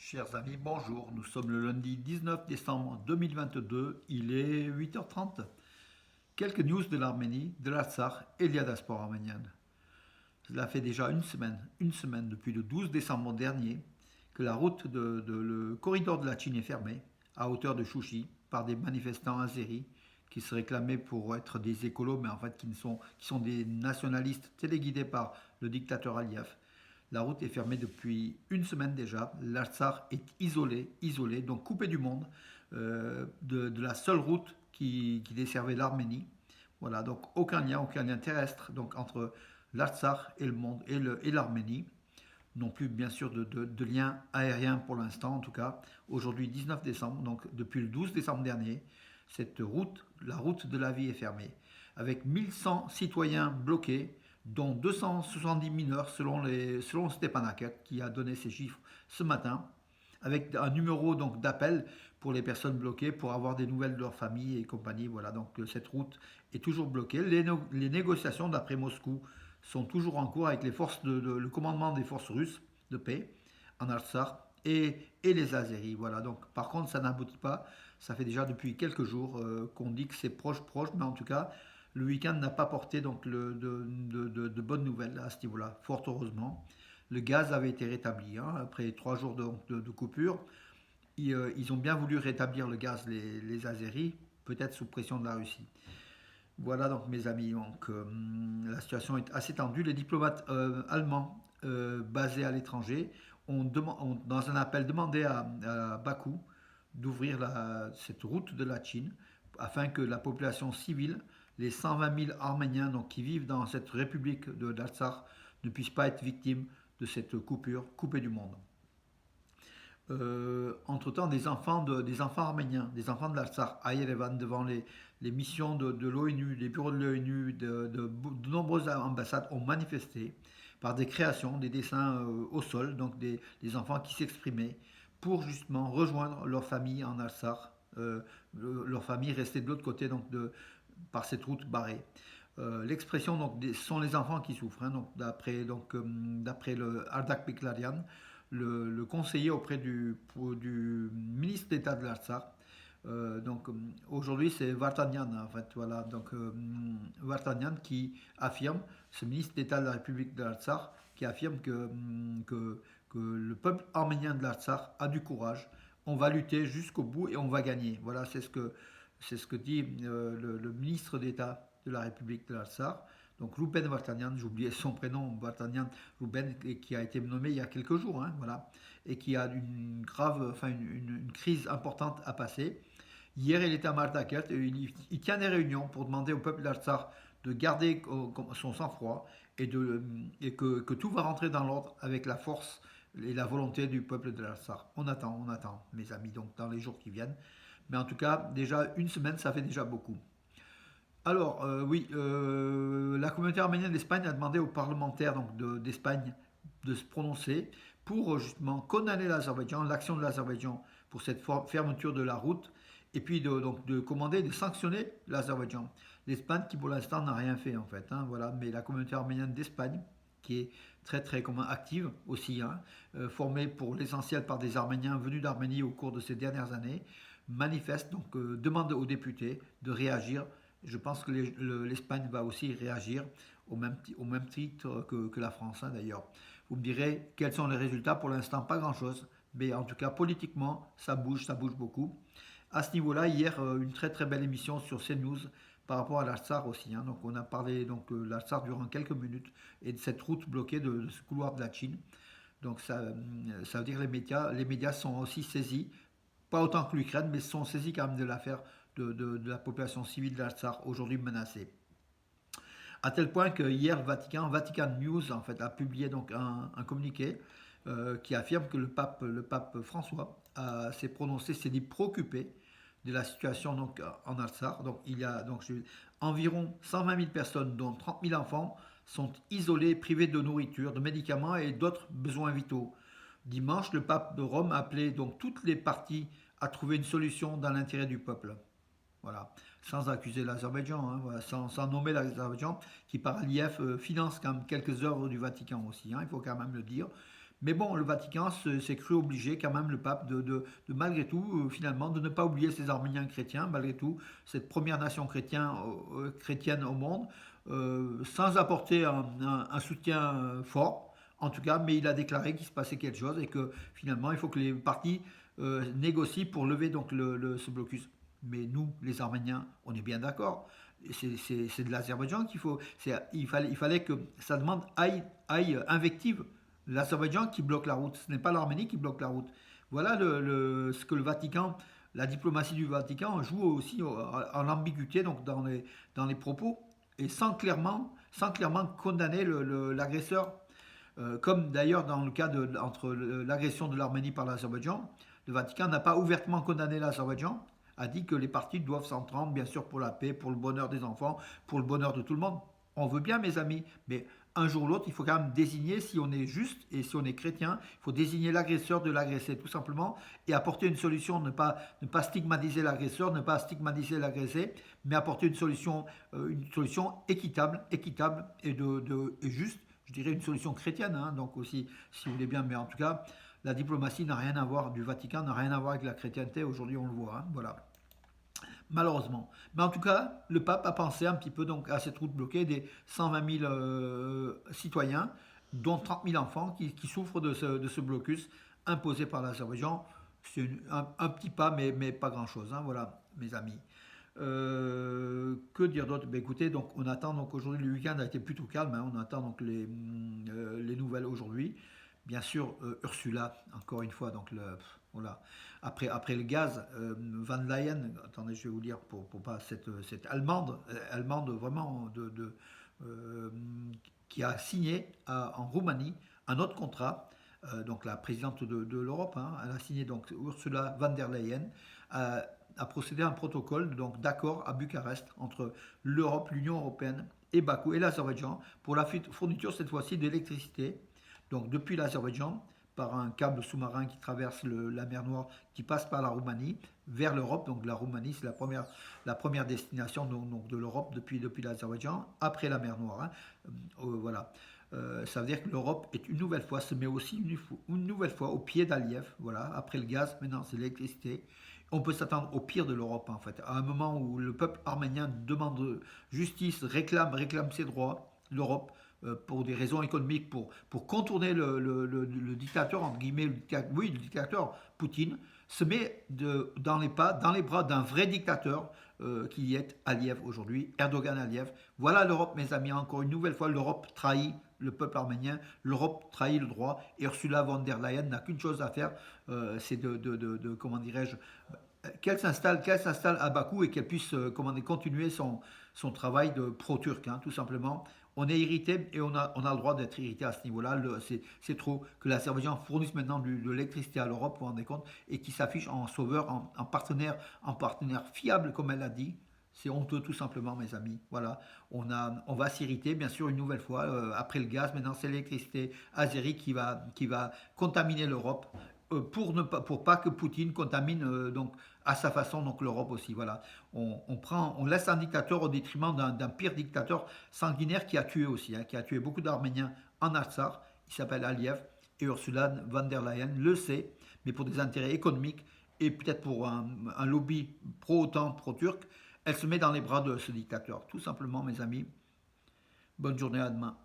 Chers amis, bonjour. Nous sommes le lundi 19 décembre 2022. Il est 8h30. Quelques news de l'Arménie, de l'Artsakh et de la diaspora arménienne. Cela fait déjà une semaine depuis le 12 décembre dernier, que la route le corridor de la Chine est fermée, à hauteur de Chouchi, par des manifestants azéris qui se réclamaient pour être des écolos, mais en fait qui sont des nationalistes téléguidés par le dictateur Aliyev. La route est fermée depuis une semaine déjà. L'Artsakh est isolé, donc coupé du monde, de la seule route qui desservait l'Arménie. Voilà, donc aucun lien terrestre donc, entre l'Artsakh et le monde et l'Arménie. Non plus bien sûr de lien aérien pour l'instant en tout cas. Aujourd'hui 19 décembre, donc depuis le 12 décembre dernier, cette route, la route de la vie est fermée. Avec 1100 citoyens bloqués, dont 270 mineurs selon Stepanakert qui a donné ces chiffres ce matin, avec un numéro donc d'appel pour les personnes bloquées pour avoir des nouvelles de leur famille et compagnie. Voilà, donc cette route est toujours bloquée. Les négociations d'après Moscou sont toujours en cours avec le commandement des forces russes de paix en Artsakh et les Azéris. Voilà, donc par contre ça n'aboutit pas. Ça fait déjà depuis quelques jours qu'on dit que c'est proche, mais en tout cas le week-end n'a pas porté donc de bonnes nouvelles à ce niveau-là, fort heureusement. Le gaz avait été rétabli hein, après 3 jours de coupure. Ils ont bien voulu rétablir le gaz, les Azéris, peut-être sous pression de la Russie. Voilà donc mes amis, donc, la situation est assez tendue. Les diplomates allemands basés à l'étranger ont, dans un appel, demandé à Bakou d'ouvrir cette route de la Chine afin que la population civile, les 120 000 Arméniens donc, qui vivent dans cette république de l'Artsakh, ne puissent pas être victimes de cette coupure, coupée du monde. Entre-temps, des enfants arméniens, des enfants de l'Artsakh à Yerevan devant les missions de l'ONU, les bureaux de l'ONU, de nombreuses ambassades ont manifesté par des créations, des dessins au sol, donc des enfants qui s'exprimaient pour justement rejoindre leur famille en Artsakh, leur famille restée de l'autre côté donc par cette route barrée. L'expression donc sont les enfants qui souffrent, hein, donc d'après le Ardak Piklarian, le conseiller auprès du ministre d'État de l'Artsakh. Donc aujourd'hui c'est Vartanian en fait, voilà, donc Vartanian qui affirme, ce ministre d'État de la République de l'Artsakh, qui affirme que le peuple arménien de l'Artsakh a du courage, on va lutter jusqu'au bout et on va gagner. Voilà, c'est ce que dit le ministre d'État de la République de l'Artsakh. Donc Ruben Vartanian, j'ai oublié son prénom, Vartanian Ruben, qui a été nommé il y a quelques jours, hein, voilà, et qui a une crise importante à passer. Hier, il était à Martakert et il tient des réunions pour demander au peuple d'Artsakh de garder son sang-froid et que tout va rentrer dans l'ordre avec la force et la volonté du peuple de l'Artsakh. On attend, mes amis, donc dans les jours qui viennent. Mais en tout cas, déjà une semaine, ça fait déjà beaucoup. Alors, oui, la communauté arménienne d'Espagne a demandé aux parlementaires d'Espagne de se prononcer pour justement condamner l'Azerbaïdjan, l'action de l'Azerbaïdjan pour cette fermeture de la route, et puis de commander de sanctionner l'Azerbaïdjan. L'Espagne qui pour l'instant n'a rien fait en fait, hein, voilà, mais la communauté arménienne d'Espagne, qui est très active aussi, hein, formée pour l'essentiel par des Arméniens venus d'Arménie au cours de ces dernières années, manifeste, donc demande aux députés de réagir. Je pense que l'Espagne va aussi réagir au même titre que la France, hein, d'ailleurs. Vous me direz quels sont les résultats. Pour l'instant, pas grand-chose. Mais en tout cas, politiquement, ça bouge beaucoup. À ce niveau-là, hier, une très belle émission sur CNews par rapport à l'Artsakh aussi, hein. Donc on a parlé de l'Artsakh durant quelques minutes et de cette route bloquée de ce couloir de la Chine. Donc ça veut dire que les médias sont aussi saisis, pas autant que l'Ukraine, mais sont saisis quand même de l'affaire de la population civile d'Artsakh aujourd'hui menacée. À tel point que hier, Vatican News en fait, a publié donc un communiqué qui affirme que le pape François s'est prononcé, s'est dit préoccupé de la situation donc, en Artsakh. Donc il y a environ 120 000 personnes, dont 30 000 enfants, sont isolés, privés de nourriture, de médicaments et d'autres besoins vitaux. Dimanche, le pape de Rome a appelé donc toutes les parties à trouver une solution dans l'intérêt du peuple. Voilà, sans accuser l'Azerbaïdjan, hein, voilà, sans nommer l'Azerbaïdjan, qui par Aliyev finance quand même quelques œuvres du Vatican aussi, hein, il faut quand même le dire. Mais bon, le Vatican s'est cru obligé, quand même, le pape, malgré tout, finalement, de ne pas oublier ces Arméniens chrétiens, malgré tout, cette première nation chrétienne au monde, sans apporter un soutien fort, en tout cas, mais il a déclaré qu'il se passait quelque chose et que finalement, il faut que les partis négocient pour lever donc ce blocus. Mais nous, les Arméniens, on est bien d'accord. C'est de l'Azerbaïdjan qu'il faut. Il fallait que sa demande aille invective l'Azerbaïdjan qui bloque la route. Ce n'est pas l'Arménie qui bloque la route. Voilà ce que le Vatican, la diplomatie du Vatican joue aussi en ambiguïté donc dans les propos et sans clairement condamner l'agresseur. Comme d'ailleurs dans le cas entre l'agression de l'Arménie par l'Azerbaïdjan, le Vatican n'a pas ouvertement condamné l'Azerbaïdjan, a dit que les parties doivent s'entendre, bien sûr, pour la paix, pour le bonheur des enfants, pour le bonheur de tout le monde. On veut bien, mes amis, mais un jour ou l'autre, il faut quand même désigner, si on est juste et si on est chrétien, il faut désigner l'agresseur de l'agressé, tout simplement, et apporter une solution, ne pas stigmatiser l'agresseur, ne pas stigmatiser l'agressé, mais apporter une solution équitable et juste, je dirais une solution chrétienne, hein, donc aussi, si vous voulez bien, mais en tout cas, la diplomatie n'a rien à voir, du Vatican n'a rien à voir avec la chrétienté, aujourd'hui on le voit, hein, voilà, malheureusement. Mais en tout cas, le pape a pensé un petit peu donc à cette route bloquée des 120 000 citoyens, dont 30 000 enfants qui souffrent de ce blocus imposé par l'Azerbaïdjan. C'est un petit pas, mais pas grand-chose, hein, voilà, mes amis. Que dire d'autre? Ben, écoutez, donc on attend donc aujourd'hui le week-end a été plutôt calme, hein, on attend donc les nouvelles aujourd'hui. Bien sûr, Ursula, encore une fois, donc voilà. Après le gaz, Van Leyen, attendez, je vais vous dire pour pas cette allemande vraiment euh, qui a signé en Roumanie un autre contrat. Donc la présidente de l'Europe, hein, elle a signé donc Ursula von der Leyen a procédé à un protocole donc d'accord à Bucarest entre l'Europe, l'Union européenne et Bakou et l'Azerbaïdjan pour la fourniture cette fois-ci d'électricité. Donc depuis l'Azerbaïdjan par un câble sous-marin qui traverse la mer Noire, qui passe par la Roumanie vers l'Europe. Donc la Roumanie, c'est la première destination donc de l'Europe depuis l'Azerbaïdjan, après la mer Noire, hein. Voilà. Ça veut dire que l'Europe est une nouvelle fois, se met aussi une nouvelle fois au pied d'Aliyev. Voilà. Après le gaz, maintenant c'est l'électricité. On peut s'attendre au pire de l'Europe en fait. À un moment où le peuple arménien demande justice, réclame ses droits, l'Europe, pour des raisons économiques, pour contourner le dictateur, entre guillemets, le dictateur Poutine, se met dans les bras d'un vrai dictateur qui est Aliyev aujourd'hui, Erdogan Aliyev. Voilà l'Europe, mes amis, encore une nouvelle fois, l'Europe trahit le peuple arménien, l'Europe trahit le droit, et Ursula von der Leyen n'a qu'une chose à faire, c'est comment dirais-je, qu'elle s'installe à Bakou et qu'elle puisse continuer son travail de pro-turc, hein, tout simplement. On est irrité et on a le droit d'être irrité à ce niveau-là. C'est trop que l'Azerbaïdjan fournisse maintenant de l'électricité à l'Europe, vous vous rendez compte, et qui s'affiche en sauveur, en partenaire fiable, comme elle l'a dit. C'est honteux tout simplement, mes amis. Voilà, on va s'irriter, bien sûr, une nouvelle fois. Après le gaz, maintenant c'est l'électricité azérie qui va contaminer l'Europe pour pas que Poutine contamine donc à sa façon donc l'Europe aussi. Voilà, on laisse un dictateur au détriment d'un pire dictateur sanguinaire qui a tué aussi, hein, qui a tué beaucoup d'Arméniens en Artsakh. Il s'appelle Aliyev et Ursula von der Leyen le sait, mais pour des intérêts économiques et peut-être pour un lobby pro-OTAN, pro-turc, elle se met dans les bras de ce dictateur. Tout simplement, mes amis. Bonne journée à demain.